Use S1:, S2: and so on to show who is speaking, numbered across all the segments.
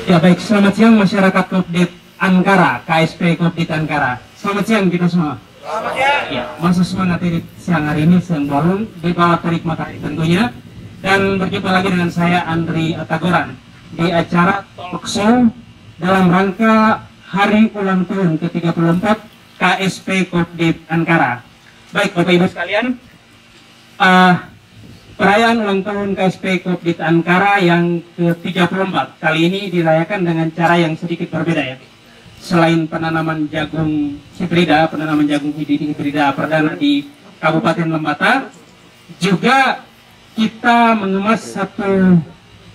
S1: Ya baik, selamat siang masyarakat Kopdit Ankara, KSP Kopdit Ankara. Selamat siang kita semua.
S2: Selamat siang.
S1: Ya, masa semangat ini siang hari ini siang bolong di bawah terik matahari tentunya. Dan berjumpa lagi dengan saya Andri Atagoran di acara talk show dalam rangka hari ulang tahun ke-34 KSP Kopdit Ankara. Baik Bapak Ibu sekalian, perayaan ulang tahun KSP Kopdit Ankara yang ke-34 kali ini dirayakan dengan cara yang sedikit berbeda ya. Selain penanaman jagung hibrida, penanaman jagung hibrida perdana di Kabupaten Lembata, juga kita mengemas satu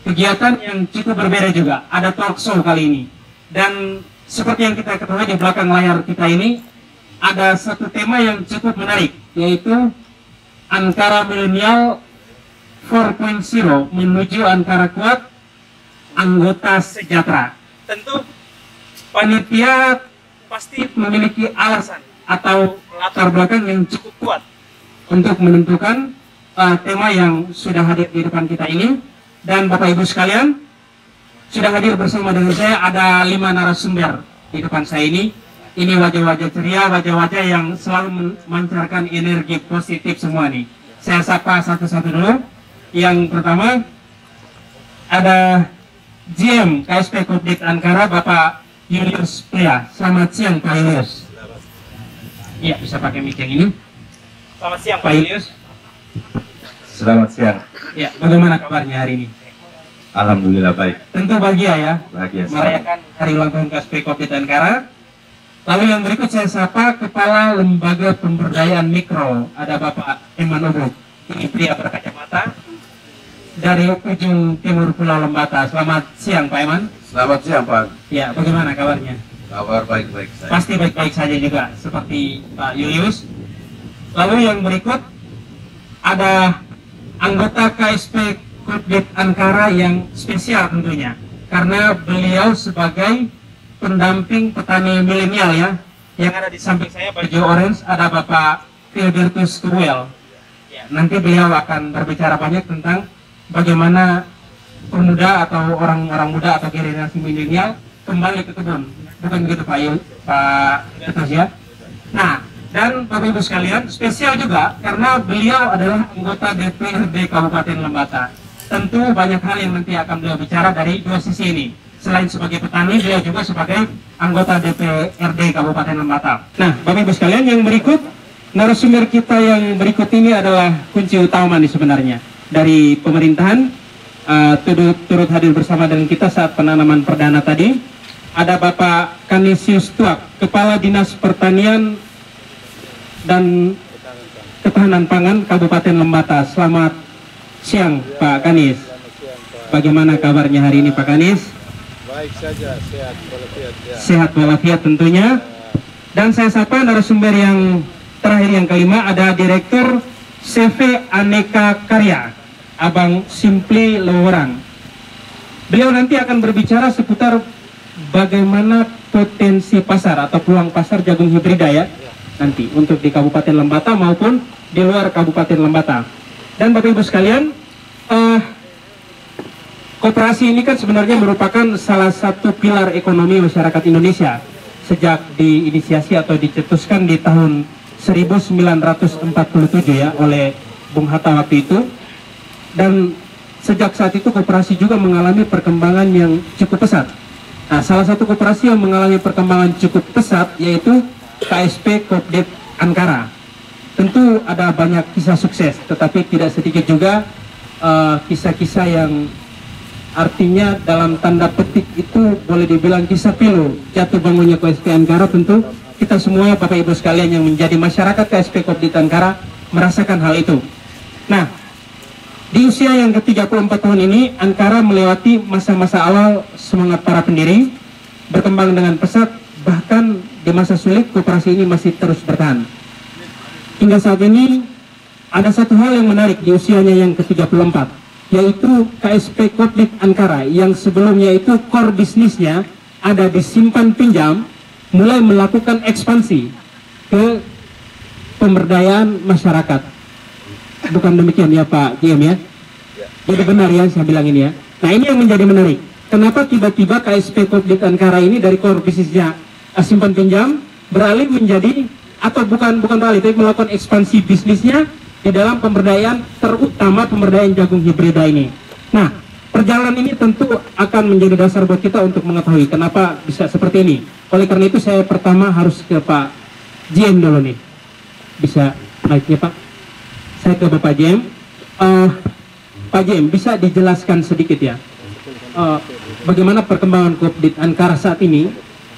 S1: kegiatan yang cukup berbeda juga. Ada talk show kali ini. Dan seperti yang kita ketahui di belakang layar kita ini, ada satu tema yang cukup menarik, yaitu Ankara Milenial 4.0 menuju Ankara Kuat, anggota sejahtera. Tentu panitia pasti memiliki alasan atau latar belakang yang cukup kuat untuk menentukan tema yang sudah hadir di depan kita ini. Dan Bapak Ibu sekalian, sudah hadir bersama dengan saya ada 5 narasumber di depan saya ini. Ini wajah-wajah ceria, wajah-wajah yang selalu memancarkan energi positif semua nih. Saya sapa satu-satu dulu. Yang pertama ada GM KSP Kopdit Ankara, Bapak Julius Pria. Selamat siang Pak Julius. Iya, bisa pakai mic yang ini. Selamat siang Pak Julius.
S3: Selamat siang.
S1: Ya, bagaimana kabarnya hari ini?
S3: Alhamdulillah baik.
S1: Tentu bahagia ya,
S3: Bahagia.
S1: merayakan hari ulang tahun KSP Kopdit Ankara. Lalu yang berikut saya sapa Kepala Lembaga Pemberdayaan Mikro, ada Bapak Eman Ubud. Ini pria berkacamata dari ujung timur Pulau Lembata. Selamat siang Pak Eman.
S3: Selamat siang Pak.
S1: Ya, bagaimana kabarnya?
S3: Kabar baik-baik saja.
S1: Pasti baik-baik saja juga, seperti Pak Julius. Lalu yang berikut ada anggota KSP Kopdit Ankara yang spesial tentunya, karena beliau sebagai pendamping petani milenial ya. Yang ada di samping saya baju orange ada Bapak Filbertus Kruel. Ya, nanti beliau akan berbicara banyak tentang bagaimana pemuda atau orang-orang muda atau generasi milenial kembali ke kebun. Bukan begitu Pak Ketus ya. Nah, dan Bapak Ibu sekalian, spesial juga karena beliau adalah anggota DPRD Kabupaten Lembata. Tentu banyak hal yang nanti akan beliau bicara dari dua sisi ini. Selain sebagai petani, beliau juga sebagai anggota DPRD Kabupaten Lembata. Nah, Bapak Ibu sekalian, yang berikut, narasumber kita yang berikut ini adalah kunci utama nih sebenarnya dari pemerintahan. Turut hadir bersama dengan kita saat penanaman perdana tadi. Ada Bapak Kanisius Tuak, Kepala Dinas Pertanian dan Ketahanan Pangan Kabupaten Lembata. Selamat siang Pak Kanis. Bagaimana kabarnya hari ini Pak Kanis?
S4: Baik saja, sehat walafiat ya.
S1: Sehat walafiat tentunya. Dan saya sapa narasumber yang terakhir yang kelima, ada Direktur CV Aneka Karya, Abang Simply Lewerang. Beliau nanti akan berbicara seputar bagaimana potensi pasar atau peluang pasar jagung hibrida ya, nanti untuk di Kabupaten Lembata maupun di luar Kabupaten Lembata. Dan Bapak Ibu sekalian, koperasi ini kan sebenarnya merupakan salah satu pilar ekonomi masyarakat Indonesia sejak diinisiasi atau dicetuskan di tahun 1947 ya oleh Bung Hatta waktu itu. Dan sejak saat itu koperasi juga mengalami perkembangan yang cukup pesat. Nah, salah satu koperasi yang mengalami perkembangan cukup pesat yaitu KSP Kopdit Ankara. Tentu ada banyak kisah sukses, tetapi tidak sedikit juga kisah-kisah yang artinya dalam tanda petik itu boleh dibilang kisah pilu jatuh bangunnya KSP Ankara. Tentu kita semua Bapak Ibu sekalian yang menjadi masyarakat KSP Kopdit Ankara merasakan hal itu. Nah, di usia yang ke-34 tahun ini, Ankara melewati masa-masa awal semangat para pendiri, berkembang dengan pesat, bahkan di masa sulit koperasi ini masih terus bertahan. Hingga saat ini ada satu hal yang menarik di usianya yang ke-34, yaitu KSP Kopdit Ankara yang sebelumnya itu core bisnisnya ada di simpan pinjam, mulai melakukan ekspansi ke pemberdayaan masyarakat. Bukan demikian ya Pak GM ya? Jadi benar ya saya bilang ini ya. Nah, ini yang menjadi menarik. kenapa tiba-tiba KSP Kopdit Ankara ini dari core bisnisnya simpan pinjam beralih menjadi, atau bukan beralih, tapi melakukan ekspansi bisnisnya di dalam pemberdayaan, terutama pemberdayaan jagung hibrida ini. Nah, perjalanan ini tentu akan menjadi dasar buat kita untuk mengetahui kenapa bisa seperti ini. Oleh karena itu saya pertama harus ke Pak JM dulu nih. Bisa naiknya Pak? Saya ke Bapak JM. Pak JM, bisa dijelaskan sedikit ya, bagaimana perkembangan Kopdit Ankara saat ini,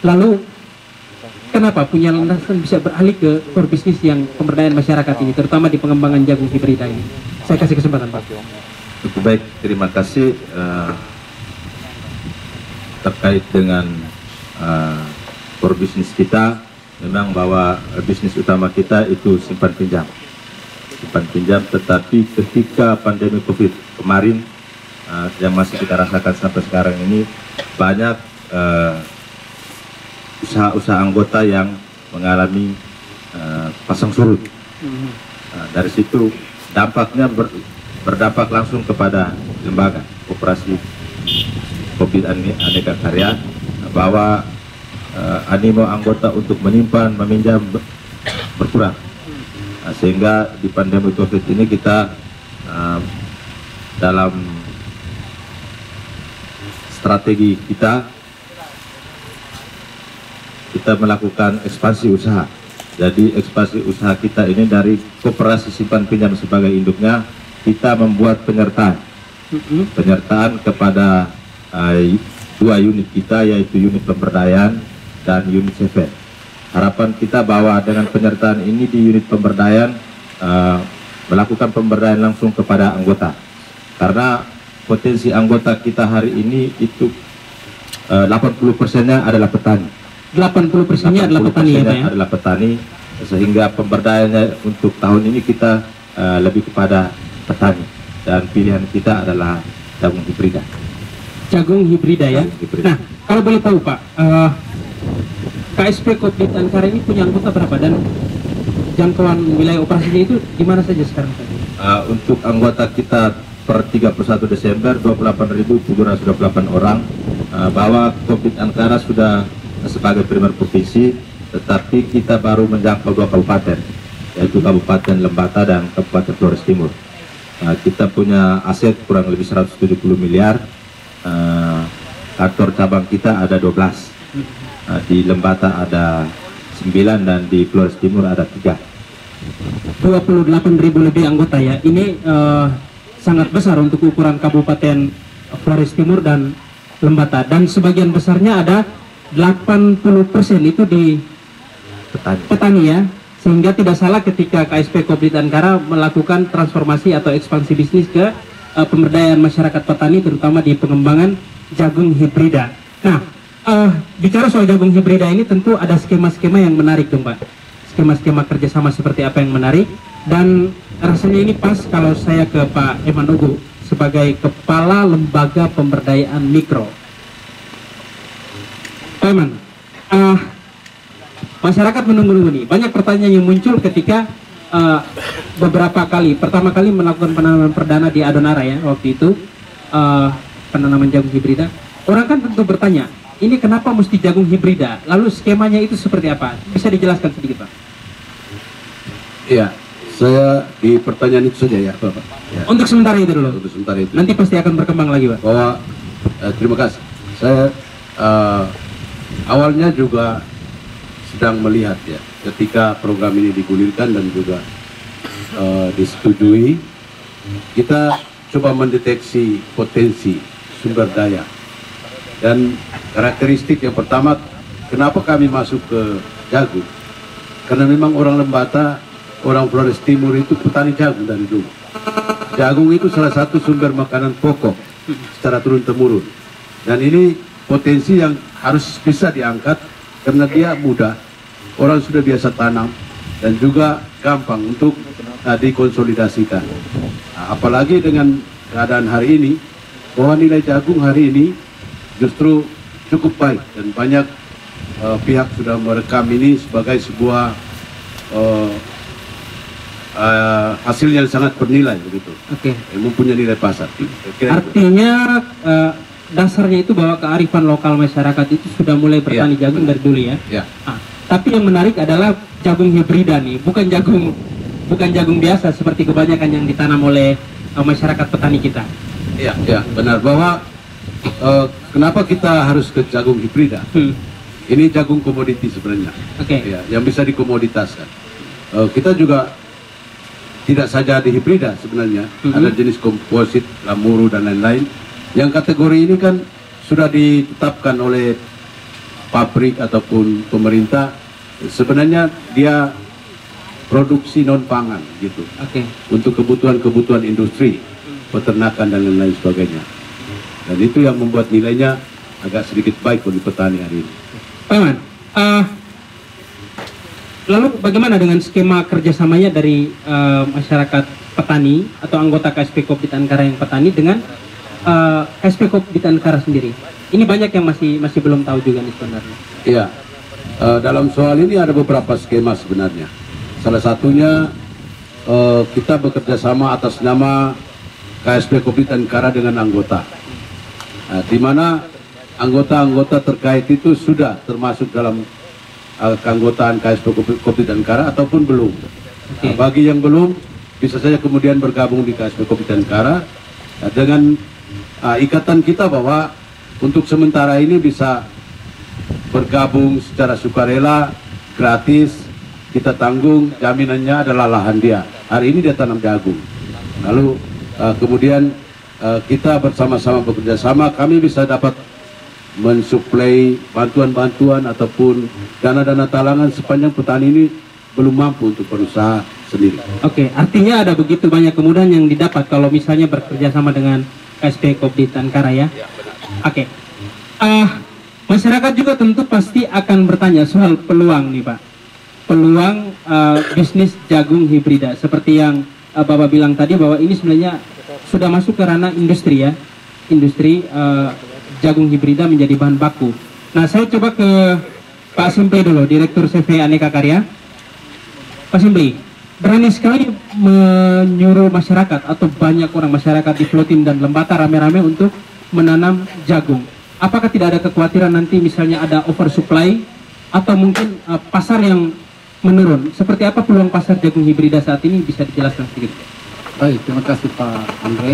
S1: lalu kenapa punya landasan bisa beralih ke core bisnis yang pemberdayaan masyarakat ini, terutama di pengembangan jagung hibrida ini. Saya kasih kesempatan Pak.
S3: Cukup baik, terima kasih. Terkait dengan core bisnis kita, memang bahwa bisnis utama kita itu simpan pinjam. Tetapi ketika pandemi COVID kemarin yang masih kita rasakan sampai sekarang ini, banyak usaha-usaha anggota yang mengalami pasang surut. Dari situ dampaknya berdampak langsung kepada lembaga Koperasi Kopdit Aneka Karya, bahwa animo anggota untuk menyimpan, meminjam berkurang. Sehingga di pandemi COVID ini kita dalam strategi kita melakukan ekspansi usaha. Jadi ekspansi usaha kita ini dari Koperasi Simpan Pinjam sebagai induknya, kita membuat penyertaan kepada dua unit kita, yaitu unit pemberdayaan dan unit CV. Harapan kita bahwa dengan penyertaan ini di unit pemberdayaan melakukan pemberdayaan langsung kepada anggota, karena potensi anggota kita hari ini itu 80%-nya adalah petani.
S1: 80%-nya adalah petani ya Pak ya?
S3: Adalah petani, sehingga pemberdayaannya untuk tahun ini kita lebih kepada petani, dan pilihan kita adalah jagung hibrida.
S1: Jagung hibrida ya?
S3: Jagung hibrida.
S1: Nah, kalau boleh tahu Pak, KSP Kopdit Ankara ini punya anggota berapa, dan jangkauan wilayah operasinya itu di mana saja sekarang Pak?
S3: Untuk anggota kita per 31 Desember 28.728 orang, bahwa Kopdit Ankara sudah sebagai primer provinsi, tetapi kita baru menjangkau 2 kabupaten, yaitu Kabupaten Lembata dan Kabupaten Flores Timur. Kita punya aset kurang lebih 170 miliar, kantor cabang kita ada 12. Di Lembata ada 9 dan di Flores Timur ada 3.
S1: 28.000 lebih anggota ya. Ini sangat besar untuk ukuran Kabupaten Flores Timur dan Lembata, dan sebagian besarnya ada 80% itu di petani ya. Sehingga tidak salah ketika KSP Kopdit Ankara melakukan transformasi atau ekspansi bisnis ke pemberdayaan masyarakat petani, terutama di pengembangan jagung hibrida. Nah, bicara soal jagung hibrida ini tentu ada skema-skema yang menarik dong Pak. Skema-skema kerjasama seperti apa yang menarik, dan rasanya ini pas kalau saya ke Pak Eman Ugu sebagai Kepala Lembaga Pemberdayaan Mikro. Pak Eman, masyarakat menunggu-nunggu nih, banyak pertanyaan yang muncul ketika pertama kali melakukan penanaman perdana di Adonara ya, waktu itu penanaman jagung hibrida. Orang kan tentu bertanya, ini kenapa mesti jagung hibrida? Lalu skemanya itu seperti apa? Bisa dijelaskan sedikit Pak?
S2: Iya, saya di pertanyaan itu saja ya Bapak. Ya.
S1: Untuk sementara itu dulu.
S2: Untuk sementara itu.
S1: Nanti pasti akan berkembang lagi Pak.
S2: Bahwa terima kasih. Saya awalnya juga sedang melihat ya, ketika program ini digulirkan dan juga disetujui, kita coba mendeteksi potensi sumber daya. Dan karakteristik yang pertama, kenapa kami masuk ke jagung? Karena memang orang Lembata, orang Flores Timur itu petani jagung dari dulu. Jagung itu salah satu sumber makanan pokok secara turun-temurun. Dan ini potensi yang harus bisa diangkat karena dia mudah, orang sudah biasa tanam, dan juga gampang untuk dikonsolidasikan. Nah, apalagi dengan keadaan hari ini, bahwa nilai jagung hari ini justru cukup baik, dan banyak pihak sudah merekam ini sebagai sebuah hasil yang sangat bernilai begitu.
S1: Oke.
S2: Mempunyai nilai pasar.
S1: Artinya dasarnya itu bahwa kearifan lokal masyarakat itu sudah mulai bertani jagung dari dulu ya.
S2: Ya.
S1: Nah, tapi yang menarik adalah jagung hibrida nih, bukan jagung biasa seperti kebanyakan yang ditanam oleh masyarakat petani kita.
S2: Ya, benar bahwa kenapa kita harus ke jagung hibrida? Ini jagung komoditi sebenarnya.
S1: Oke.
S2: Ya, yang bisa dikomoditaskan. Kita juga tidak saja di hibrida sebenarnya, ada jenis komposit, lamuru dan lain-lain. Yang kategori ini kan sudah ditetapkan oleh pabrik ataupun pemerintah. Sebenarnya dia produksi non pangan gitu.
S1: Oke.
S2: Untuk kebutuhan industri, peternakan dan lain-lain sebagainya. Dan itu yang membuat nilainya agak sedikit baik bagi petani hari ini.
S1: Pak Iman, lalu bagaimana dengan skema kerjasamanya dari masyarakat petani atau anggota KSP Kopdit Ankara yang petani dengan KSP Kopdit Ankara sendiri? Ini banyak yang masih belum tahu juga nih sebenarnya.
S2: Iya, dalam soal ini ada beberapa skema sebenarnya. Salah satunya kita bekerja sama atas nama KSP Kopdit Ankara dengan anggota, di mana anggota-anggota terkait itu sudah termasuk dalam keanggotaan KSP Kopdit Ankara ataupun belum. Bagi yang belum, bisa saja kemudian bergabung di KSP Kopdit Ankara dengan ikatan kita bahwa untuk sementara ini bisa bergabung secara sukarela, gratis, kita tanggung, jaminannya adalah lahan dia. Hari ini dia tanam jagung. Lalu kemudian kita bersama-sama bekerja sama, kami bisa dapat mensuplai bantuan-bantuan ataupun dana-dana talangan sepanjang petani ini belum mampu untuk berusaha sendiri.
S1: Oke, artinya ada begitu banyak kemudahan yang didapat kalau misalnya bekerja sama dengan KSP Kopdit Ankara ya. Oke. Masyarakat juga tentu pasti akan bertanya soal peluang nih Pak. Peluang bisnis jagung hibrida seperti yang Bapak bilang tadi bahwa ini sebenarnya sudah masuk ke ranah industri ya. Industri jagung hibrida menjadi bahan baku. Nah, saya coba ke Pak Simpli dulu, Direktur CV Aneka Karya. Pak Simpli, berani sekali menyuruh masyarakat atau banyak orang masyarakat di Flotim dan Lembata rame-rame untuk menanam jagung. Apakah tidak ada kekhawatiran nanti misalnya ada oversupply atau mungkin pasar yang menurun? Seperti apa peluang pasar jagung hibrida saat ini, bisa dijelaskan sedikit?
S5: Baik, terima kasih Pak Andre.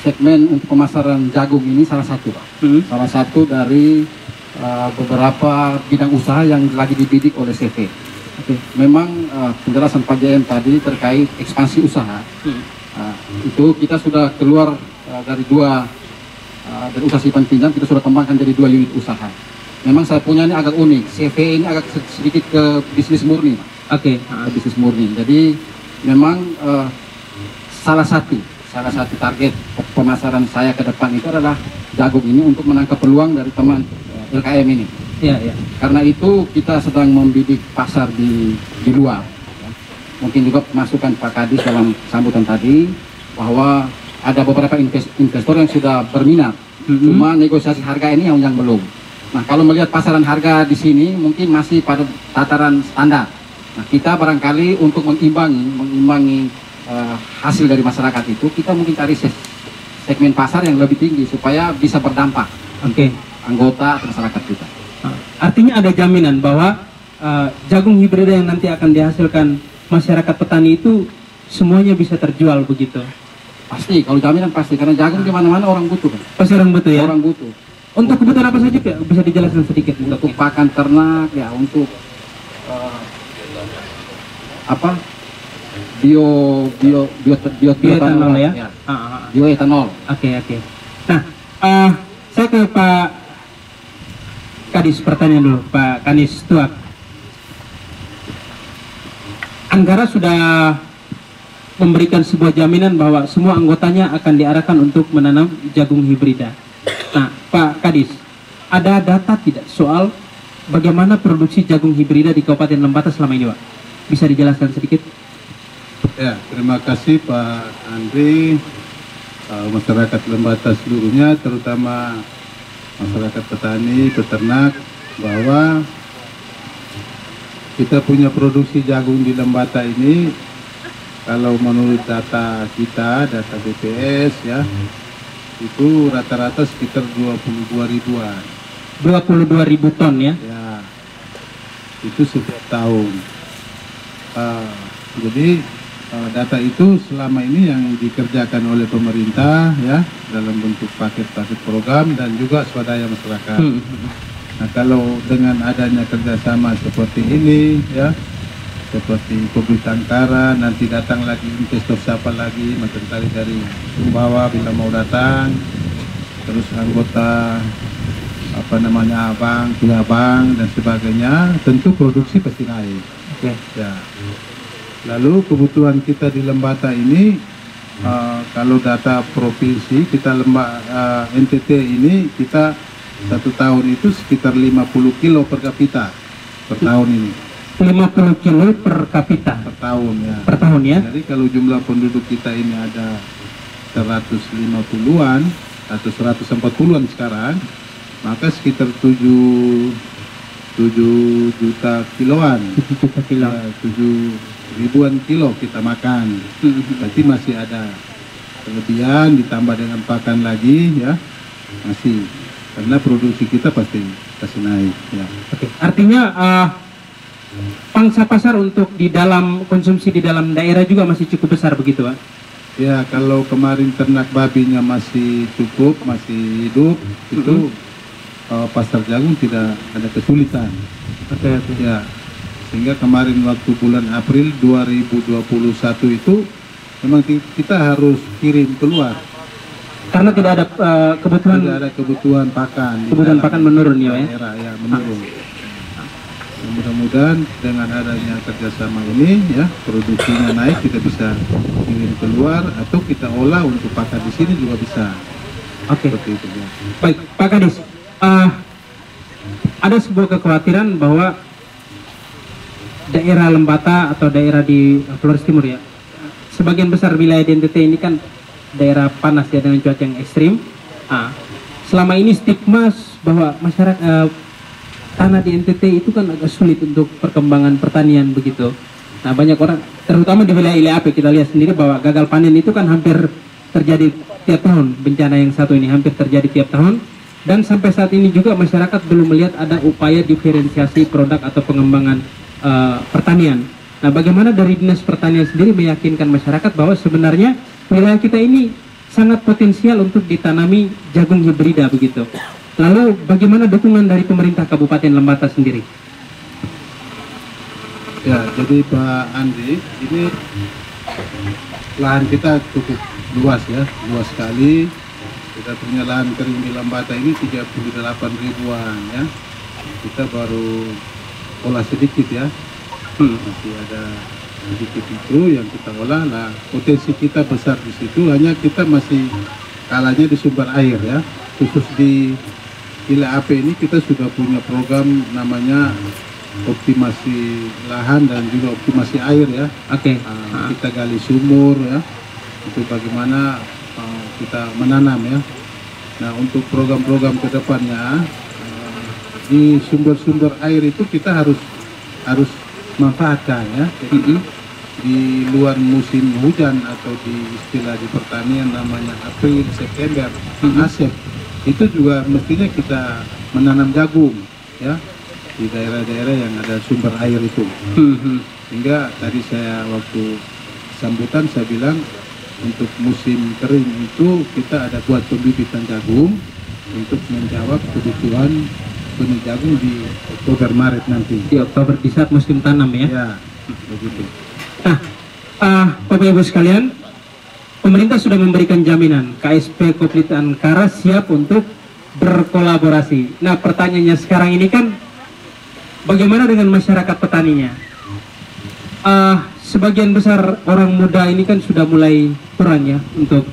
S5: Segmen untuk pemasaran jagung ini salah satu Pak. Salah satu dari beberapa bidang usaha yang lagi dibidik oleh CV. Memang penjelasan Pak JM tadi terkait ekspansi usaha, itu kita sudah keluar dari dari usaha simpan pinjam, kita sudah kembangkan jadi 2 unit usaha. Memang saya punya ini agak unik, CV ini agak sedikit ke bisnis murni. Bisnis murni. Jadi memang salah satu target pemasaran saya ke depan itu adalah jagung ini untuk menangkap peluang dari teman LKM ini.
S1: Iya.
S5: Karena itu kita sedang membidik pasar di luar. Mungkin juga masukan Pak Kadis dalam sambutan tadi bahwa ada beberapa investor yang sudah berminat. Cuma negosiasi harga ini yang belum. Nah, kalau melihat pasaran harga di sini mungkin masih pada tataran standar. Nah, kita barangkali untuk mengimbangi hasil dari masyarakat itu, kita mungkin cari segmen pasar yang lebih tinggi supaya bisa berdampak anggota atau masyarakat kita.
S1: Artinya ada jaminan bahwa jagung hibrida yang nanti akan dihasilkan masyarakat petani itu semuanya bisa terjual begitu?
S5: Pasti, kalau jaminan pasti, karena jagung di mana-mana orang butuh kan?
S1: Pasti orang butuh ya?
S5: Orang butuh.
S1: Untuk kebutuhan apa saja ya? Bisa dijelaskan sedikit?
S5: Untuk pakan ternak ya, untuk bioetanol
S1: ya?
S5: Bioetanol.
S1: Oke. Nah, saya ke Pak Kadis, pertanyaan dulu Pak Kadis Tuak. Ankara sudah memberikan sebuah jaminan bahwa semua anggotanya akan diarahkan untuk menanam jagung hibrida. Nah, Pak Kadis, ada data tidak soal bagaimana produksi jagung hibrida di Kabupaten Lembata selama ini, Pak? Bisa dijelaskan sedikit?
S4: Ya, terima kasih Pak Andri, masyarakat Lembata seluruhnya, terutama masyarakat petani, peternak, bahwa kita punya produksi jagung di Lembata ini, kalau menurut data kita, data BPS ya, itu rata-rata sekitar 22 ribuan.
S1: 22.000 ton ya.
S4: Ya, itu setiap tahun. Jadi data itu selama ini yang dikerjakan oleh pemerintah ya dalam bentuk paket-paket program dan juga swadaya masyarakat. Nah, kalau dengan adanya kerjasama seperti ini ya, seperti Publik Ankara, nanti datang lagi investor siapa lagi, macam kali dari Sumbawa bila mau datang, terus anggota apa namanya abang, abang dan sebagainya, tentu produksi pasti naik.
S1: Oke.
S4: Ya. Lalu kebutuhan kita di Lembata ini, kalau data provinsi kita NTT ini kita satu tahun itu sekitar 50 kilo per kapita per tahun ini.
S1: 50 kilo per kapita
S4: Per tahun ya.
S1: per tahun ya.
S4: Jadi kalau jumlah penduduk kita ini ada 150-an atau 140-an sekarang, maka sekitar 7 juta kiloan.
S1: 7 juta kilo.
S4: 7 ribuan kilo kita makan. Berarti masih ada kelebihan ditambah dengan pakan lagi ya. Masih. Karena produksi kita pasti naik ya.
S1: Oke. Artinya pangsa pasar untuk di dalam konsumsi di dalam daerah juga masih cukup besar begitu, Pak?
S4: Ya, kalau kemarin ternak babinya masih cukup, masih hidup, itu pasar jagung tidak ada kesulitan.
S1: Oke.
S4: Ya, sehingga kemarin waktu bulan April 2021 itu memang kita harus kirim keluar.
S1: Karena tidak ada kebutuhan.
S4: Tidak ada kebutuhan pakan.
S1: Kebutuhan pakan menurun ya, Pak?
S4: Daerah ya menurun. Mudah-mudahan dengan adanya kerjasama ini ya produksinya naik, kita bisa kirim keluar atau kita olah untuk pakan di sini juga bisa.
S1: Oke.
S4: Seperti itu ya.
S1: Baik, Pak Kadis. Ada sebuah kekhawatiran bahwa daerah Lembata atau daerah di Flores Timur ya, sebagian besar wilayah di NTT ini kan daerah panas ya dengan cuaca yang ekstrim. Selama ini stigma bahwa masyarakat tanah di NTT itu kan agak sulit untuk perkembangan pertanian begitu. Nah, banyak orang, terutama di wilayah ILAP, kita lihat sendiri bahwa gagal panen itu kan hampir terjadi tiap tahun. Bencana yang satu ini hampir terjadi tiap tahun. Dan sampai saat ini juga masyarakat belum melihat ada upaya diferensiasi produk atau pengembangan pertanian. Nah, bagaimana dari Dinas Pertanian sendiri meyakinkan masyarakat bahwa sebenarnya wilayah kita ini sangat potensial untuk ditanami jagung hibrida begitu. Lalu bagaimana dukungan dari pemerintah Kabupaten Lembata sendiri?
S4: Ya, jadi Pak Andri, ini lahan kita cukup luas ya, luas sekali. Kita punya lahan kering di Lembata ini 38 ribuan ya. Kita baru olah sedikit ya. Masih ada sedikit itu yang kita olah. Nah, potensi kita besar di situ, hanya kita masih kalahnya di sumber air ya. Khusus di ILAP ini kita sudah punya program namanya optimasi lahan dan juga optimasi air ya.
S1: Oke.
S4: Kita gali sumur ya, itu bagaimana kita menanam ya. Nah, untuk program-program kedepannya di sumber-sumber air itu kita harus manfaatkan ya. Jadi di luar musim hujan atau di istilah di pertanian namanya April, September, Asep, itu juga mestinya kita menanam jagung ya di daerah-daerah yang ada sumber air itu. Sehingga tadi saya waktu sambutan saya bilang untuk musim kering itu kita ada buat pembibitan jagung untuk menjawab kebutuhan benih jagung di Oktober Maret nanti.
S1: Di Oktober di saat musim tanam ya.
S4: Ya, begitu.
S1: Nah, Bapak Ibu sekalian, pemerintah sudah memberikan jaminan KSP Publik Ankara siap untuk berkolaborasi. Nah, pertanyaannya sekarang ini kan bagaimana dengan masyarakat petaninya? Sebagian besar orang muda ini kan sudah mulai kurang ya untuk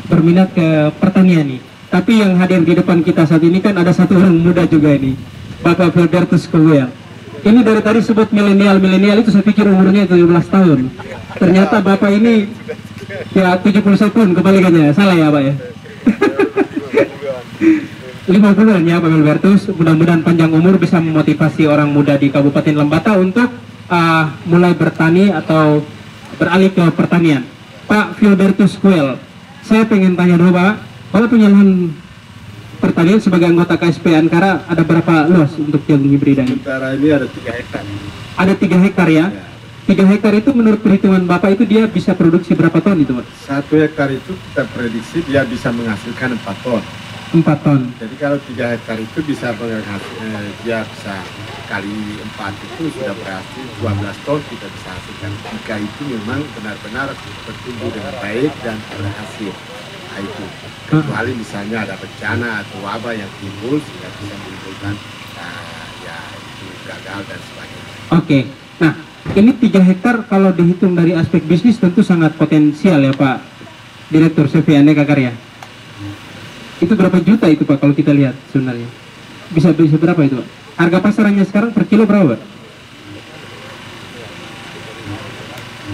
S1: berminat ke pertanian nih. Tapi yang hadir di depan kita saat ini kan ada satu orang muda juga ini, Bapak Filbertus Kowel. Ini dari tadi sebut milenial itu saya pikir umurnya 17 tahun. Ternyata Bapak ini ya 71 kebalikannya, salah ya Pak ya? 50-an ya Pak Filbertus. Mudah-mudahan panjang umur bisa memotivasi orang muda di Kabupaten Lembata untuk mulai bertani atau beralih ke pertanian. Pak Filbertus Kowel, saya pengen tanya dulu Pak, Bapak punya lahan pertanian sebagai anggota KSP Ankara ada berapa luas untuk jagung hibrida ini?
S4: Sementara ini ada 3 hektar.
S1: Ada 3 hektar ya? 3 hektar itu menurut perhitungan Bapak itu dia bisa produksi berapa ton itu, Pak?
S4: 1 hektar itu kita prediksi dia bisa menghasilkan 4 ton.
S1: 4 ton.
S4: Jadi kalau 3 hektar itu bisa menghasilkan, dia bisa kali 4 itu sudah berarti 12 ton kita bisa hasilkan. Jika itu memang benar-benar bertumbuh dengan baik dan berhasil. Nah, itu. Kecuali misalnya ada bencana atau wabah yang timbul sehingga bisa menimbulkan ya itu gagal dan sebagainya.
S1: Oke. Nah, ini 3 hektar kalau dihitung dari aspek bisnis tentu sangat potensial ya Pak Direktur CV Aneka Karya. Itu berapa juta itu Pak kalau kita lihat sebenarnya? Bisa berapa itu Pak? Harga pasarannya sekarang per kilo berapa Pak?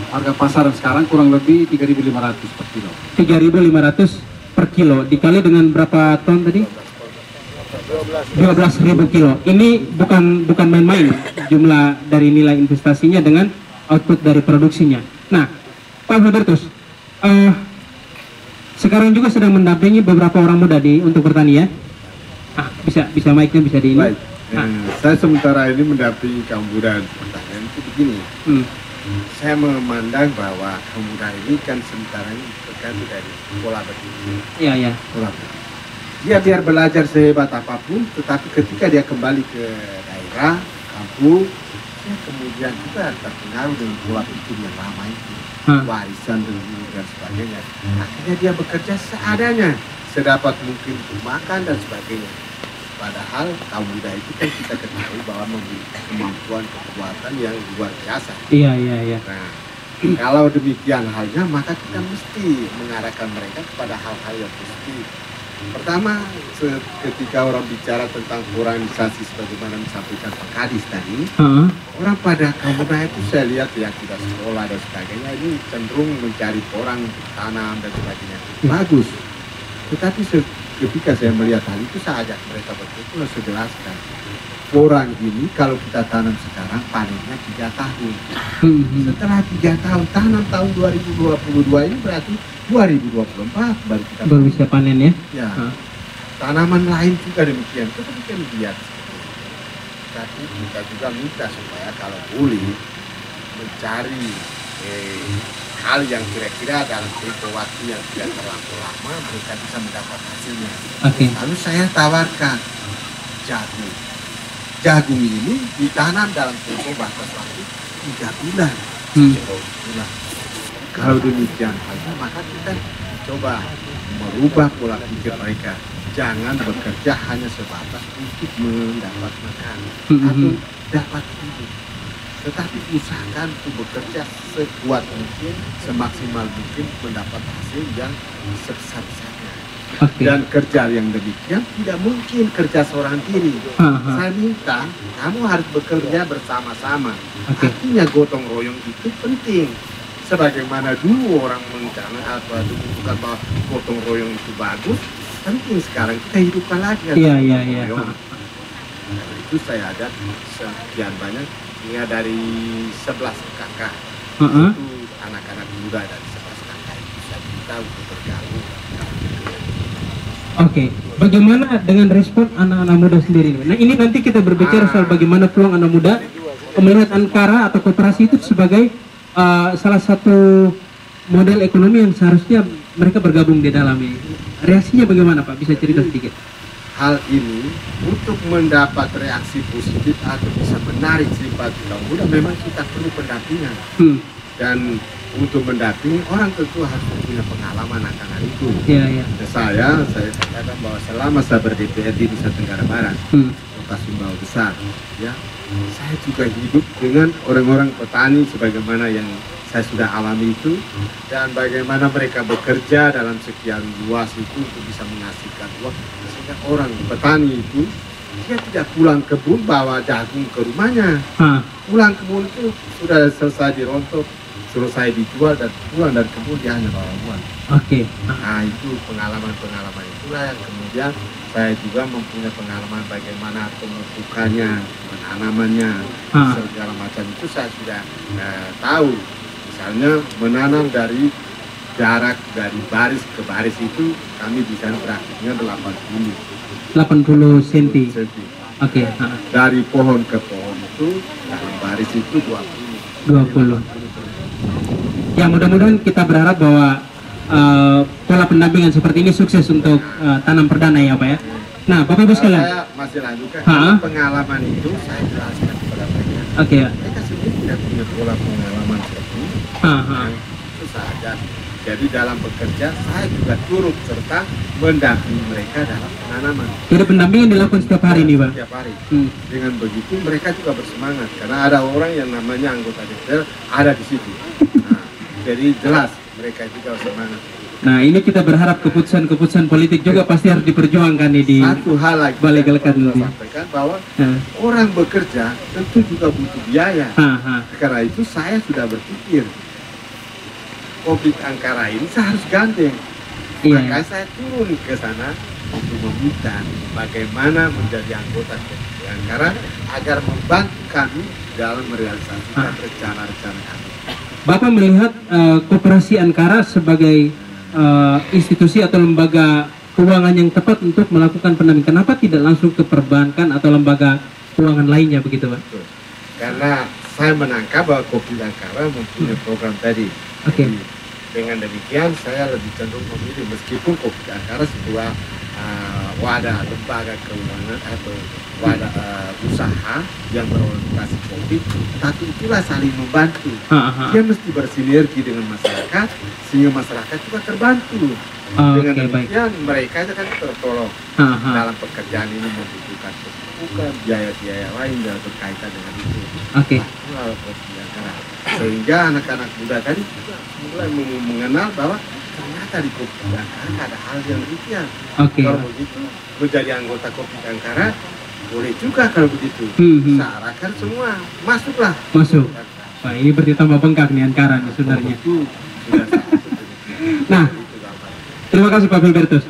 S5: Harga pasaran sekarang kurang lebih 3.500 per kilo.
S1: 3.500 per kilo dikali dengan berapa ton tadi? 12.000 kilo. Ini bukan main-main jumlah dari nilai investasinya dengan output dari produksinya. Nah, Pak Hubertus, sekarang juga sedang mendampingi beberapa orang muda untuk bertani ya. Bisa mic-nya bisa di ini.
S4: Baik. Saya sementara ini mendampingi kaum muda pertanian itu begini. Saya memandang bahwa kaum muda ini kan sementara ini tergantung dari pola berpikir.
S1: Iya, iya.
S4: Pola berpikir. Dia biar belajar sehebat apapun, tetapi ketika dia kembali ke daerah, kampung, dia kemudian juga terpengaruh dengan pola pikir yang lama itu, warisan dan sebagainya. Akhirnya dia bekerja seadanya, sedapat mungkin untuk makan dan sebagainya. Padahal kaum muda itu kan kita ketahui bahwa memiliki kemampuan kekuatan yang luar biasa.
S1: Iya, iya, iya.
S4: Nah, kalau demikian halnya, maka kita mesti mengarahkan mereka kepada hal-hal yang positif. Pertama, ketika orang bicara tentang organisasi sebagaimana disampaikan Pak Kadis tadi, orang pada kaum muda itu saya lihat ya tidak sekolah dan sebagainya ini cenderung mencari orang tanam dan sebagainya. Bagus. Tetapi ketika saya melihat hal itu saya ajak mereka berkumpul dan saya jelaskan. Orang ini kalau kita tanam sekarang panennya 3 tahun. Setelah 3 tahun tanam tahun 2022 ini berarti 2024 baru
S1: bisa panen ya?
S4: Ya. Tanaman lain juga demikian. Kita kan lihat. Tapi kita juga minta supaya kalau boleh mencari hal yang kira-kira dalam tempo waktu yang tidak terlalu lama mereka bisa mendapat hasilnya. Lalu saya tawarkan jagung. Jagung ini ditanam dalam tempo batas waktu 3 bulan. 10 bulan. Kalau demikian halnya maka kita coba merubah pola pikir mereka. Jangan bekerja hanya sebatas untuk mendapat makan atau dapat hidup. Tetapi usahakan untuk bekerja sekuat mungkin, semaksimal mungkin mendapat hasil yang sebesar-besarnya. Dan kerja yang demikian tidak mungkin kerja seorang diri. Saya minta kamu harus bekerja bersama-sama. Artinya gotong royong itu penting. Sebagaimana dulu orang mencana atau menunjukkan bahwa gotong royong itu bagus, penting sekarang kita hidupkan lagi.
S1: Iya.
S4: Nah, itu saya ada sekian banyak, hingga dari 11 kakak itu anak-anak muda dari 11 kakak itu saya minta untuk bergabung.
S1: Oke, bagaimana dengan respon anak-anak muda sendiri? Nah ini nanti kita berbicara soal bagaimana peluang anak muda melihat Ankara atau koperasi itu sebagai salah satu model ekonomi yang seharusnya mereka bergabung di dalamnya. Reaksinya bagaimana Pak? Bisa cerita sedikit?
S4: Hal ini untuk mendapat reaksi positif atau bisa menarik simpati kaum muda memang kita perlu pendampingan. Dan untuk mendampingi orang tentu harus punya pengalaman akan hal itu. Saya katakan bahwa selama saya ber-DPRD di Nusa Tenggara Barat, kota Sumbawa besar, ya, saya juga hidup dengan orang-orang petani sebagaimana yang saya sudah alami itu, dan bagaimana mereka bekerja dalam sekian luas itu untuk bisa menghasilkan uang, sehingga orang petani itu dia tidak pulang kebun bawa jagung ke rumahnya, pulang kebun itu sudah selesai dirontok, selesai dijual dan pulang dari kebun dia hanya bawa uang. Nah itu pengalaman-pengalaman itulah yang kemudian saya juga mempunyai pengalaman bagaimana pemupukannya, penanamannya, segala macam itu saya sudah tahu. Misalnya menanam dari jarak dari baris ke baris itu kami di sana praktiknya 80
S1: cm.
S4: cm.
S1: Oke.
S4: Dari pohon ke pohon itu dalam baris itu
S1: 20. Ya, mudah-mudahan kita berharap bahwa pola pendampingan seperti ini sukses untuk tanam perdana ya Pak ya. Nah Bapak Ibu sekalian,
S4: saya masih lanjutkan karena pengalaman itu saya jelaskan kepada mereka.
S1: Oke.
S4: Mereka sendiri tidak punya pola pengalaman seperti ini. Itu saja. Jadi dalam bekerja saya juga turut serta mendampingi mereka dalam penanaman.
S1: Jadi pendampingan dilakukan setiap hari nih Pak?
S4: Setiap hari. Dengan begitu mereka juga bersemangat karena ada orang yang namanya anggota DPR ada di situ. Nah, jadi jelas mereka juga semangat.
S1: Nah ini kita berharap keputusan-keputusan politik juga pasti harus diperjuangkan nih di
S4: satu hal lagi
S1: Balai Gelekan
S4: saya
S1: nanti.
S4: sampaikan bahwa orang bekerja tentu juga butuh biaya. Karena itu saya sudah berpikir Kopdit Ankara ini saya harus gandeng. Maka saya turun ke sana untuk meminta bagaimana menjadi anggota Kopdit Ankara agar membantu kami dalam merealisasikan rencana-rencana kami.
S1: Bapak melihat Koperasi Ankara sebagai institusi atau lembaga keuangan yang tepat untuk melakukan pendampingan. Kenapa tidak langsung ke perbankan atau lembaga keuangan lainnya begitu Pak?
S4: Betul. Karena saya menangkap bahwa Kopdit Ankara mempunyai program tadi.
S1: Oke.
S4: Jadi, dengan demikian saya lebih cenderung memilih meskipun Kopdit Ankara sebuah wadah lembaga keuangan atau wadah usaha yang berorientasi Covid, tapi itulah saling membantu. Dia mesti bersinergi dengan masyarakat sehingga masyarakat juga terbantu. Dengan demikian mereka kan tertolong dalam pekerjaan ini, membutuhkan bukan biaya-biaya lain yang berkaitan dengan itu. Sehingga anak-anak muda tadi juga mulai mengenal bahwa ternyata di Kopdit Ankara ada hal yang demikian. Kalau begitu menjadi anggota Kopdit Ankara boleh juga kalau begitu. Searahkan semua masuklah.
S1: Masuk. Wah ini berarti tambah bengkak nih Ankara nih sebenarnya. Nah, terima kasih Pak Filbertus.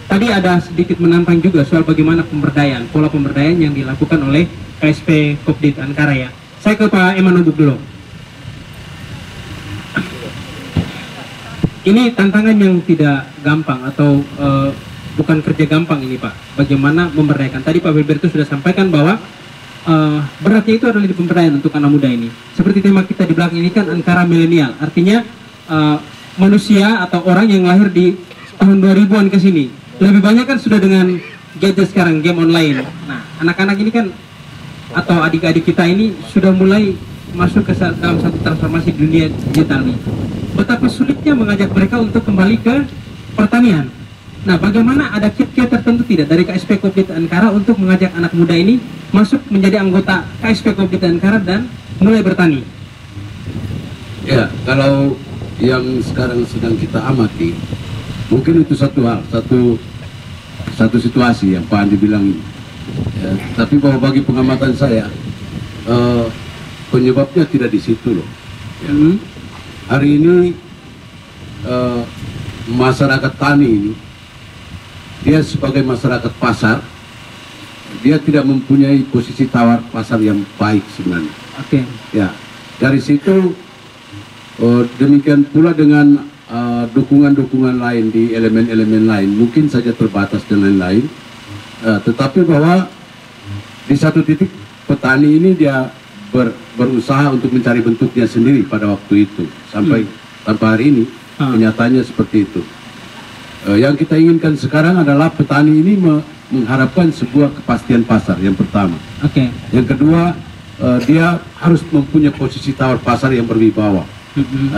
S1: Tadi ada sedikit menantang juga soal bagaimana pemberdayaan, pola pemberdayaan yang dilakukan oleh KSP Kopdit Ankara ya. Saya ke Pak Emanobuk dulu. Ini tantangan yang tidak gampang atau bukan kerja gampang ini Pak. Bagaimana memberdayakan? Tadi Pak Filbertus sudah sampaikan bahwa beratnya itu adalah di pemberdayaan untuk anak muda ini. Seperti tema kita di belakang ini kan Ankara milenial. Artinya manusia atau orang yang lahir di tahun 2000-an ke sini. Lebih banyak kan sudah dengan gadget sekarang, game online. Nah, anak-anak ini kan atau adik-adik kita ini sudah mulai masuk ke dalam satu transformasi dunia digital nih. Betapa sulitnya mengajak mereka untuk kembali ke pertanian. Nah, bagaimana ada kiat-kiat tertentu tidak dari KSP Kopdit Ankara untuk mengajak anak muda ini masuk menjadi anggota KSP Kopdit Ankara dan mulai bertani?
S2: Ya, kalau yang sekarang sedang kita amati, mungkin itu satu hal, satu situasi yang Pak Andi bilang ini. Ya, tapi bahwa bagi pengamatan saya, penyebabnya tidak di situ loh. Ya. Hari ini masyarakat tani ini, dia sebagai masyarakat pasar, dia tidak mempunyai posisi tawar pasar yang baik sebenarnya. Ya, dari situ demikian pula dengan dukungan-dukungan lain di elemen-elemen lain, mungkin saja terbatas dan lain-lain. Tetapi bahwa di satu titik petani ini dia berusaha untuk mencari bentuknya sendiri pada waktu itu sampai hari ini kenyataannya seperti itu. Yang kita inginkan sekarang adalah petani ini mengharapkan sebuah kepastian pasar yang pertama. Yang kedua, dia harus mempunyai posisi tawar pasar yang berwibawa.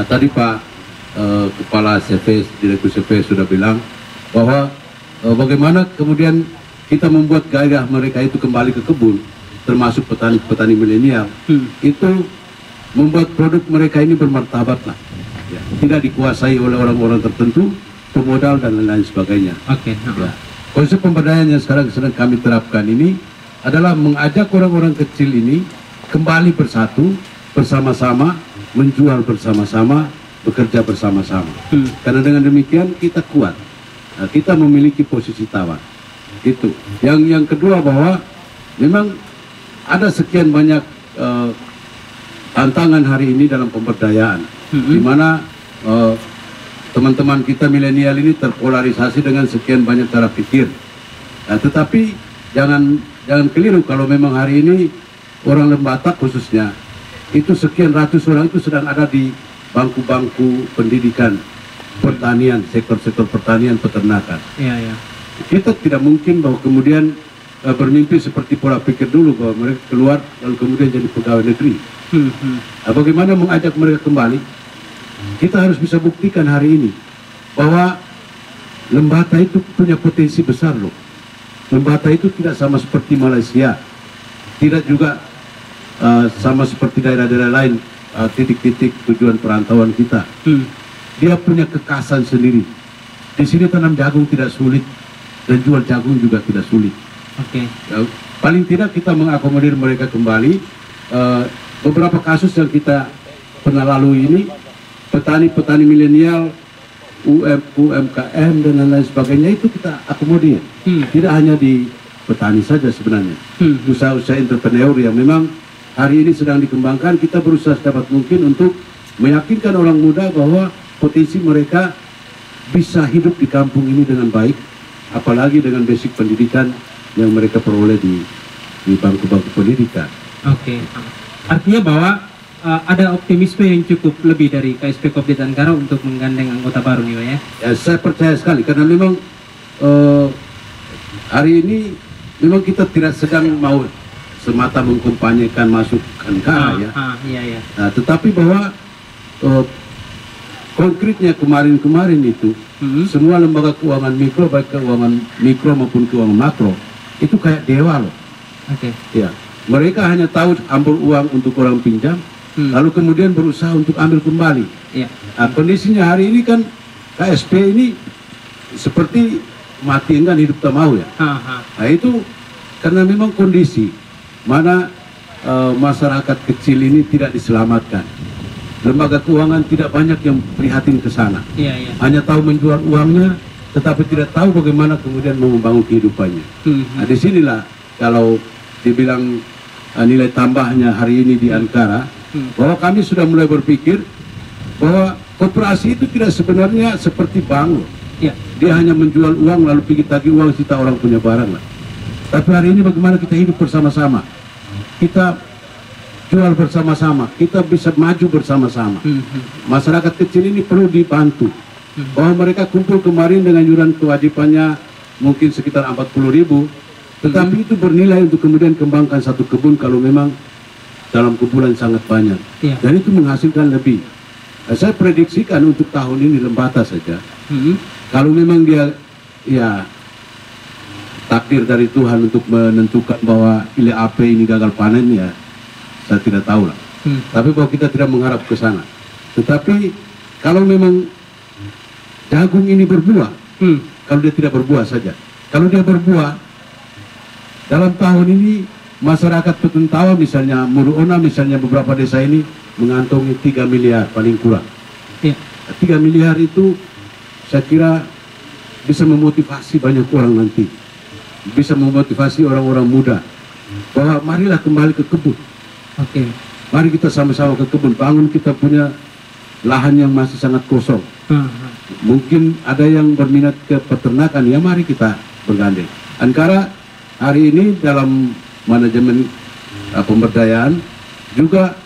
S2: Tadi Pak Kepala CV, Direktur CV sudah bilang bahwa bagaimana kemudian kita membuat gairah mereka itu kembali ke kebun, termasuk petani-petani milenial, itu membuat produk mereka ini bermartabat lah, ya, tidak dikuasai oleh orang-orang tertentu, pemodal dan lain-lain sebagainya. Ya. Konsep pemberdayaan yang sekarang sedang kami terapkan ini adalah mengajak orang-orang kecil ini kembali bersatu, bersama-sama, menjual bersama-sama, bekerja bersama-sama. Karena dengan demikian kita kuat, kita memiliki posisi tawar. Itu. Yang kedua bahwa memang ada sekian banyak tantangan hari ini dalam pemberdayaan, di mana teman-teman kita milenial ini terpolarisasi dengan sekian banyak cara pikir. Nah, tetapi jangan keliru kalau memang hari ini orang Lembata khususnya itu sekian ratus orang itu sedang ada di bangku-bangku pendidikan pertanian, sektor-sektor pertanian, peternakan.
S1: Iya.
S2: Kita tidak mungkin bahwa kemudian bermimpi seperti pola pikir dulu bahwa mereka keluar lalu kemudian jadi pegawai negeri. Nah, bagaimana mengajak mereka kembali? Kita harus bisa buktikan hari ini bahwa Lembata itu punya potensi besar loh. Lembata itu tidak sama seperti Malaysia, tidak juga sama seperti daerah-daerah lain, titik-titik tujuan perantauan kita. Dia punya kekasan sendiri. Di sini tanam jagung tidak sulit dan jual jagung juga tidak sulit.
S1: Oke.
S2: Paling tidak kita mengakomodir mereka kembali. Beberapa kasus yang kita pernah lalui ini, petani-petani milenial, UMKM dan lain-lain sebagainya itu kita akomodir. Tidak hanya di petani saja sebenarnya. Usaha-usaha entrepreneur yang memang hari ini sedang dikembangkan, kita berusaha sedapat mungkin untuk meyakinkan orang muda bahwa potensi mereka bisa hidup di kampung ini dengan baik, apalagi dengan basic pendidikan yang mereka peroleh di bangku-bangku pendidikan.
S1: Oke. Artinya bahwa ada optimisme yang cukup lebih dari KSP Kopdit Ankara untuk menggandeng anggota baru nih Pak ya?
S2: Ya, saya percaya sekali karena memang hari ini memang kita tidak sedang mau semata mengkampanyekan masuk Ankara ya.
S1: Iya.
S2: Nah, tetapi bahwa konkretnya kemarin itu semua lembaga keuangan mikro, baik keuangan mikro maupun keuangan makro itu kayak dewa loh.
S1: Oke.
S2: Ya, mereka hanya tahu ambil uang untuk orang pinjam, lalu kemudian berusaha untuk ambil kembali.
S1: Iya.
S2: Nah, kondisinya hari ini kan KSP ini seperti mati enggan hidup tak mau ya. Nah, itu karena memang kondisi mana masyarakat kecil ini tidak diselamatkan. Lembaga keuangan tidak banyak yang prihatin ke sana.
S1: Iya.
S2: Hanya tahu menjual uangnya, tetapi tidak tahu bagaimana kemudian membangun kehidupannya. Nah, disinilah kalau dibilang nilai tambahnya hari ini di Ankara, bahwa kami sudah mulai berpikir bahwa koperasi itu tidak sebenarnya seperti bank.
S1: Iya.
S2: Dia hanya menjual uang lalu pergi tagih uang sita orang punya barang lah. Tapi hari ini bagaimana kita hidup bersama-sama, kita jual bersama-sama, kita bisa maju bersama-sama. Masyarakat kecil ini perlu dibantu. Bahwa mereka kumpul kemarin dengan iuran kewajibannya mungkin sekitar 40.000, tetapi itu bernilai untuk kemudian kembangkan satu kebun kalau memang dalam kebulan sangat banyak. Dan itu menghasilkan lebih. Nah, saya prediksikan untuk tahun ini Lembata saja. Kalau memang dia ya takdir dari Tuhan untuk menentukan bahwa pilih AP ini gagal panen ya, saya tidak tahu lah. Tapi bahwa kita tidak mengharap ke sana. Tetapi kalau memang jagung ini berbuah, kalau dia tidak berbuah saja, kalau dia berbuah dalam tahun ini masyarakat Petentawa misalnya, Muruona misalnya, beberapa desa ini mengantongi 3 miliar paling kurang. 3 miliar itu saya kira bisa memotivasi banyak orang nanti, bisa memotivasi orang-orang muda bahwa marilah kembali ke kebun. Mari kita sama-sama ke kebun, bangun kita punya lahan yang masih sangat kosong. Mungkin ada yang berminat ke peternakan, ya mari kita bergandeng. Ankara hari ini dalam manajemen pemberdayaan juga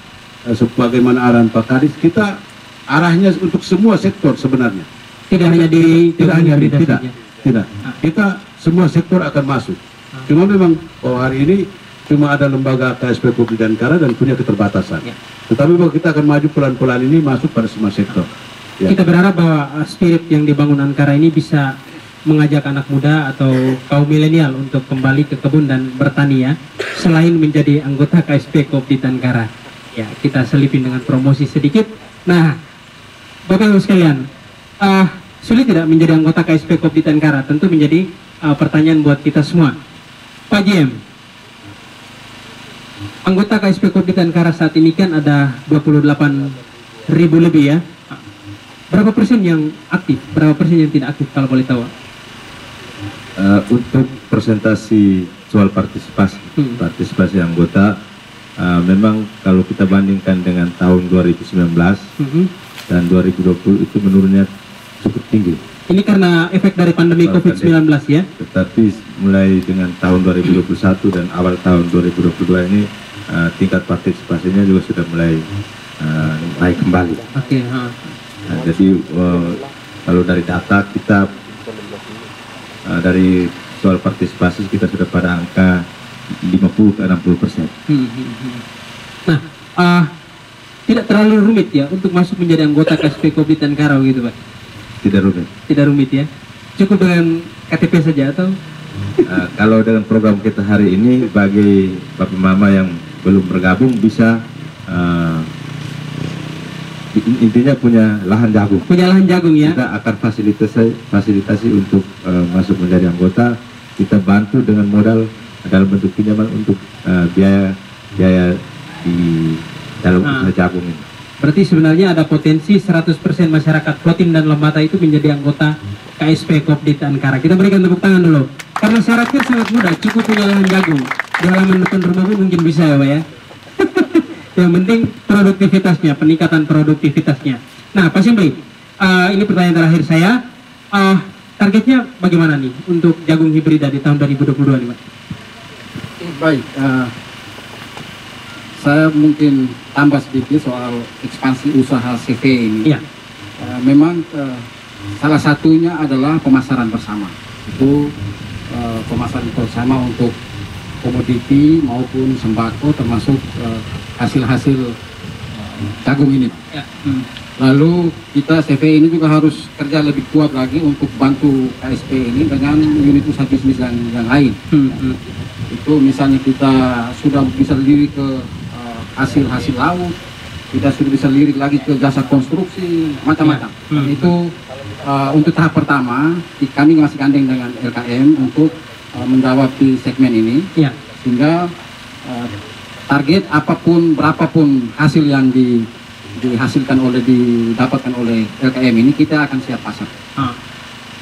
S2: sebagaimana arahan Pak Kadis, kita arahnya untuk semua sektor sebenarnya.
S1: Tidak hanya di
S2: tidak. Kita semua sektor akan masuk. Cuma memang hari ini cuma ada lembaga KSP Kopdit Ankara dan punya keterbatasan. Tetapi bahwa kita akan maju pelan-pelan ini masuk pada semua sektor.
S1: Kita berharap bahwa spirit yang dibangun Ankara ini bisa mengajak anak muda atau kaum milenial untuk kembali ke kebun dan bertani ya, selain menjadi anggota KSP Kopdit Ankara. Ya, kita selipin dengan promosi sedikit. Nah, Bapak Ibu sekalian, sulit tidak menjadi anggota KSP Kopdit Ankara? Tentu menjadi pertanyaan buat kita semua. Pak JM, anggota KSP Kopdit Ankara saat ini kan ada 28.000 lebih ya. Berapa persen yang aktif, berapa persen yang tidak aktif kalau boleh tahu?
S3: Untuk presentasi soal partisipasi anggota memang kalau kita bandingkan dengan tahun 2019 dan 2020 itu menurunnya cukup tinggi.
S1: Ini karena efek dari pandemi COVID-19 ya?
S3: Tetapi mulai dengan tahun 2021 dan awal tahun 2022 ini tingkat partisipasinya juga sudah mulai naik kembali.
S1: Oke.
S3: Nah, jadi kalau dari data kita dari soal partisipasi kita sudah pada angka 50 ke 60%.
S1: Nah, tidak terlalu rumit ya untuk masuk menjadi anggota KSP Kopdit Ankara gitu Pak?
S3: Tidak rumit.
S1: Tidak rumit ya? Cukup dengan KTP saja atau?
S3: Kalau dengan program kita hari ini, bagi Bapak Mama yang belum bergabung bisa intinya punya lahan jagung.
S1: Punya lahan jagung ya?
S3: Kita akan fasilitasi untuk masuk menjadi anggota. Kita bantu dengan modal dalam bentuk pinjaman untuk biaya di dalam usaha jagung ini.
S1: Berarti sebenarnya ada potensi 100% masyarakat Klotin dan Lembata itu menjadi anggota KSP Kopdit Ankara. Kita berikan tepuk tangan dulu. Karena syaratnya sangat mudah, cukup punya lahan jagung. Di halaman depan rumah pun mungkin bisa ya Pak ya. Yang penting produktivitasnya, peningkatan produktivitasnya. Nah Pak Simpli, ini pertanyaan terakhir saya. Targetnya bagaimana nih untuk jagung hibrida di tahun 2022 nih Pak?
S5: Baik, saya mungkin tambah sedikit soal ekspansi usaha CV ini.
S1: Iya.
S5: Memang salah satunya adalah pemasaran bersama. Itu pemasaran bersama untuk komoditi maupun sembako, termasuk hasil-hasil jagung ini.
S1: Ya.
S5: Lalu kita CV ini juga harus kerja lebih kuat lagi untuk bantu KSP ini dengan unit usaha bisnis yang lain. Itu misalnya kita sudah bisa lirik ke hasil laut, kita sudah bisa lirik lagi ke jasa konstruksi, macam-macam. Itu untuk tahap pertama, kami masih gandeng dengan LKM untuk menjawab di segmen ini.
S1: Ya.
S5: Sehingga target apapun, berapapun hasil yang didapatkan oleh LKM ini, kita akan siap pasar.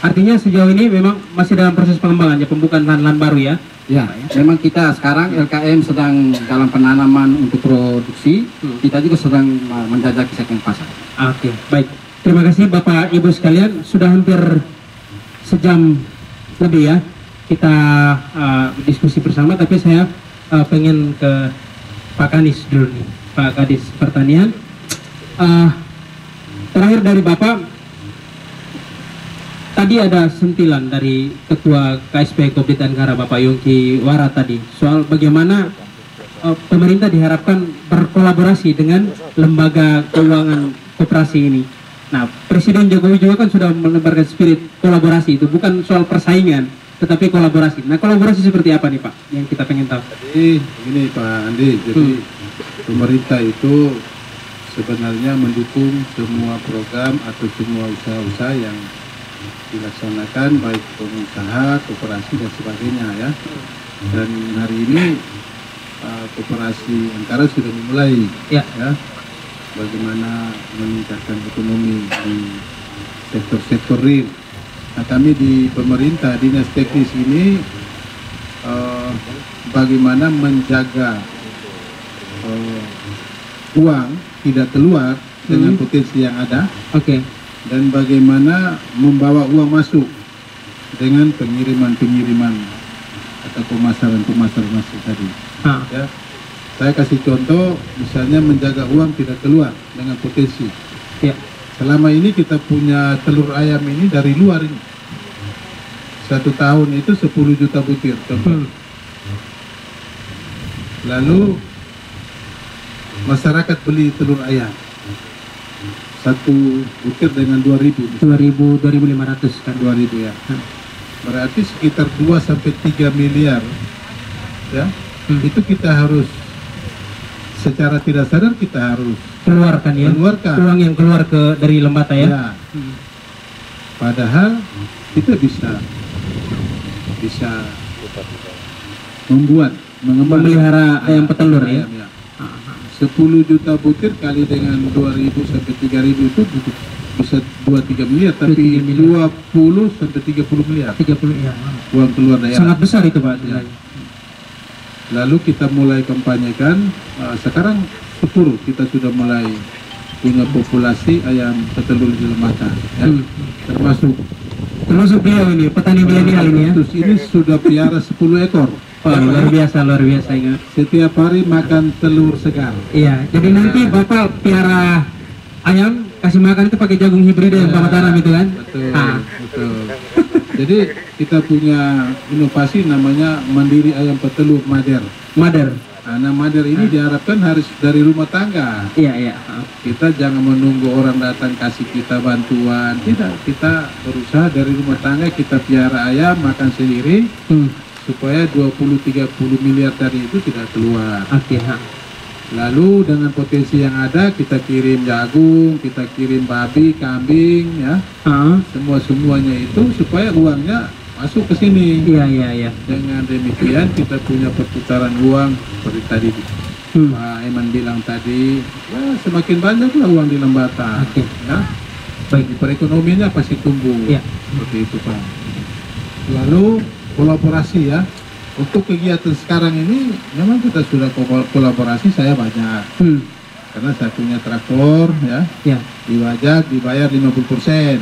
S1: Artinya sejauh ini memang masih dalam proses pengembangan ya, pembukaan lahan-lahan baru ya?
S5: Ya, memang kita sekarang LKM sedang dalam penanaman untuk produksi, kita juga sedang menjajaki segmen pasar.
S1: Oke, baik. Terima kasih Bapak Ibu sekalian, sudah hampir sejam lebih ya kita diskusi bersama, tapi saya pengen ke Pak Kadis dulu nih, Pak Kadis Pertanian. Terakhir dari Bapak, tadi ada sentilan dari Ketua KSP Kopdit Ankara Bapak Yongki Wara tadi soal bagaimana pemerintah diharapkan berkolaborasi dengan lembaga keuangan koperasi ini. Nah, Presiden Jokowi juga kan sudah menebarkan spirit kolaborasi, itu bukan soal persaingan, tetapi kolaborasi. Nah, kolaborasi seperti apa nih Pak yang kita pengen tahu?
S4: Jadi begini Pak Andi, jadi pemerintah itu sebenarnya mendukung semua program atau semua usaha-usaha yang dilaksanakan, baik pengusaha, koperasi dan sebagainya ya. Dan hari ini koperasi Ankara sudah memulai ya bagaimana meningkatkan ekonomi di sektor-sektor real. Nah, kami di pemerintah dinas teknis ini bagaimana menjaga uang tidak keluar dengan potensi yang ada.
S1: Oke.
S4: Dan bagaimana membawa uang masuk dengan pengiriman atau pemasaran masuk tadi. Ya, saya kasih contoh, misalnya menjaga uang tidak keluar dengan potensi.
S1: Ya.
S4: Selama ini kita punya telur ayam ini dari luar ini. 1 tahun itu 10 juta butir. Lalu masyarakat beli telur ayam. 1 butir dengan 2.500 kan, 2.000 ya. Berarti sekitar 2 sampai 3 miliar ya. Itu kita harus secara tidak sadar kita harus
S1: keluarkan ya, uang yang keluar dari Lembata ya.
S4: Padahal kita bisa
S1: memelihara ayam petelur ya.
S4: 10 juta butir kali dengan 2.000 sampai 3.000 itu bisa 2-3 miliar, tapi 20 sampai 30 miliar.
S1: 30 ya.
S4: Uang keluar daerah.
S1: Sangat besar itu Pak.
S4: Ya. Lalu kita mulai kampanyekan sekarang syukur kita sudah mulai punya populasi ayam petelur di Lembata, ya.
S1: Termasuk beliau ini, petani milenial ini ya.
S4: Terus ini sudah piara 10 ekor.
S1: Wah, luar biasa ingat.
S4: Setiap hari makan telur segar.
S1: Iya, jadi nanti Bapak piara ayam kasih makan itu pakai jagung hibrida yang Bapak tanam itu kan?
S4: Betul, betul. Jadi kita punya inovasi namanya mandiri ayam petelur Mader. Nah, Mader ini diharapkan harus dari rumah tangga.
S1: Iya.
S4: Kita jangan menunggu orang datang kasih kita bantuan. Tidak, kita berusaha dari rumah tangga, kita piara ayam, makan sendiri, supaya 20-30 miliar dari itu tidak keluar.
S1: Oke.
S4: Lalu dengan potensi yang ada, kita kirim jagung, kita kirim babi, kambing, ya, semuanya itu supaya uangnya masuk ke sini.
S1: Iya.
S4: Dengan demikian kita punya perputaran uang seperti tadi Pak Eman bilang tadi, ya semakin banyaklah uang di Lembata. Ya. Baik, perekonomiannya pasti tumbuh.
S1: Iya.
S4: Seperti itu Pak. Lalu kolaborasi ya. Untuk kegiatan sekarang ini memang kita sudah kolaborasi, saya banyak. Karena saya punya traktor ya. Diwajak dibayar 50%.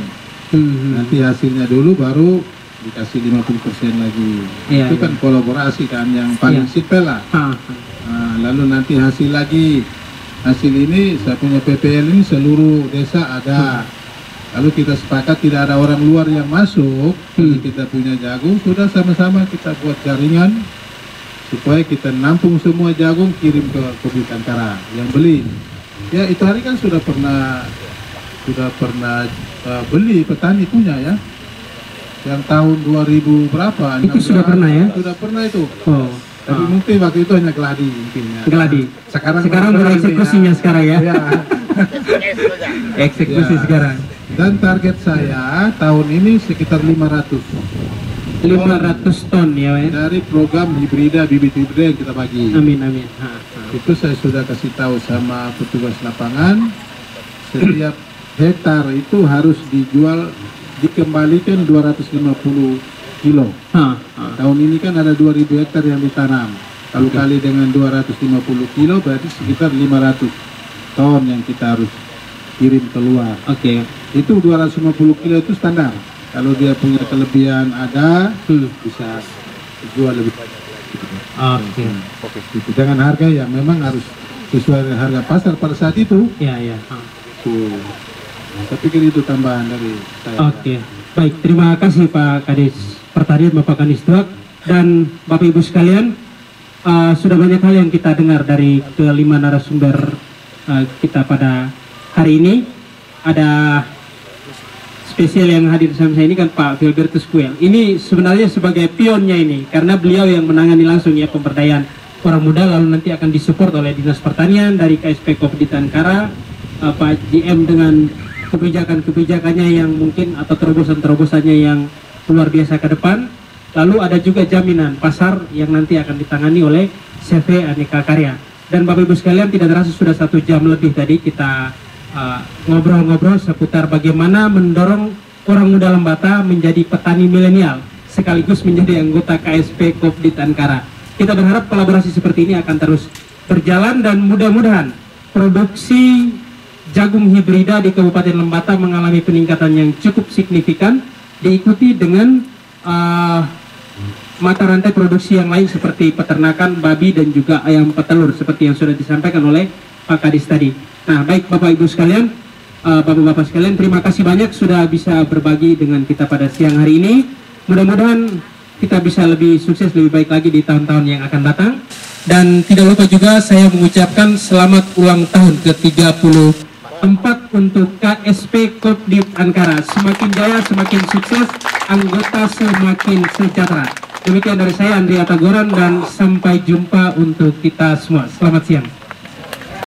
S4: Nanti hasilnya dulu baru dikasih 50% lagi. Itu kan kolaborasi kan yang paling simpel lah. Nah, lalu nanti hasil lagi. Hasil ini saya punya PPL ini seluruh desa ada. Lalu kita sepakat tidak ada orang luar yang masuk. Jadi kita punya jagung, sudah sama-sama kita buat jaringan supaya kita nampung semua jagung, kirim ke Kopdit Ankara yang beli. Ya itu hari kan sudah pernah beli, petani punya ya. Yang tahun 2000 berapa?
S1: Itu sudah pernah ya?
S4: Sudah pernah itu.
S1: Oh.
S4: Tapi mungkin waktu itu hanya geladi mungkin ya.
S1: Geladi. Sekarang baru eksekusinya ya. Sekarang ya. Eksekusi sekarang.
S4: Dan target saya tahun ini sekitar 500
S1: ton ya, Pak.
S4: Dari program hibrida, bibit hibrida yang kita bagi.
S1: Amin.
S4: Itu saya sudah kasih tahu sama petugas lapangan. Setiap hektar itu harus dijual, dikembalikan 250 kilo. Tahun ini kan ada 2000 hektar yang ditanam. Kalau kali dengan 250 kilo berarti sekitar 500 ton yang kita harus kirim keluar. Itu 250 kilo itu standar. Kalau dia punya kelebihan ada, bisa jual lebih banyak. Dengan harga yang memang harus sesuai dengan harga pasar pada saat itu.
S1: Iya.
S4: Saya pikir itu tambahan dari saya.
S1: Baik, terima kasih Pak Kadis Pertanian, Bapak Kadis Duak, dan Bapak Ibu sekalian. Sudah banyak hal yang kita dengar dari kelima narasumber kita pada hari ini. Ada spesial yang hadir sama saya ini kan Pak Filbertus Kuel. Ini sebenarnya sebagai pionnya ini, karena beliau yang menangani langsung ya pemberdayaan orang muda, lalu nanti akan disupport oleh Dinas Pertanian dari KSP Kopdit Ankara, Pak GM dengan kebijakan-kebijakannya yang mungkin atau terobosan-terobosannya yang luar biasa ke depan. Lalu ada juga jaminan pasar yang nanti akan ditangani oleh CV Aneka Karya. Dan Bapak Ibu sekalian, tidak terasa sudah 1 jam lebih tadi kita ngobrol-ngobrol seputar bagaimana mendorong orang muda Lembata menjadi petani milenial sekaligus menjadi anggota KSP Kopdit Ankara. Kita berharap kolaborasi seperti ini akan terus berjalan dan mudah-mudahan produksi jagung hibrida di Kabupaten Lembata mengalami peningkatan yang cukup signifikan, diikuti dengan mata rantai produksi yang lain seperti peternakan babi dan juga ayam petelur seperti yang sudah disampaikan oleh Pak Kadis tadi. Nah, baik Bapak Ibu sekalian, Bapak-Bapak sekalian, terima kasih banyak sudah bisa berbagi dengan kita pada siang hari ini. Mudah-mudahan kita bisa lebih sukses, lebih baik lagi di tahun-tahun yang akan datang. Dan tidak lupa juga saya mengucapkan selamat ulang tahun ke-34 untuk KSP Kopdit Ankara. Semakin jaya, semakin sukses, anggota semakin sejahtera. Demikian dari saya Andrea Tagoran dan sampai jumpa untuk kita semua. Selamat siang.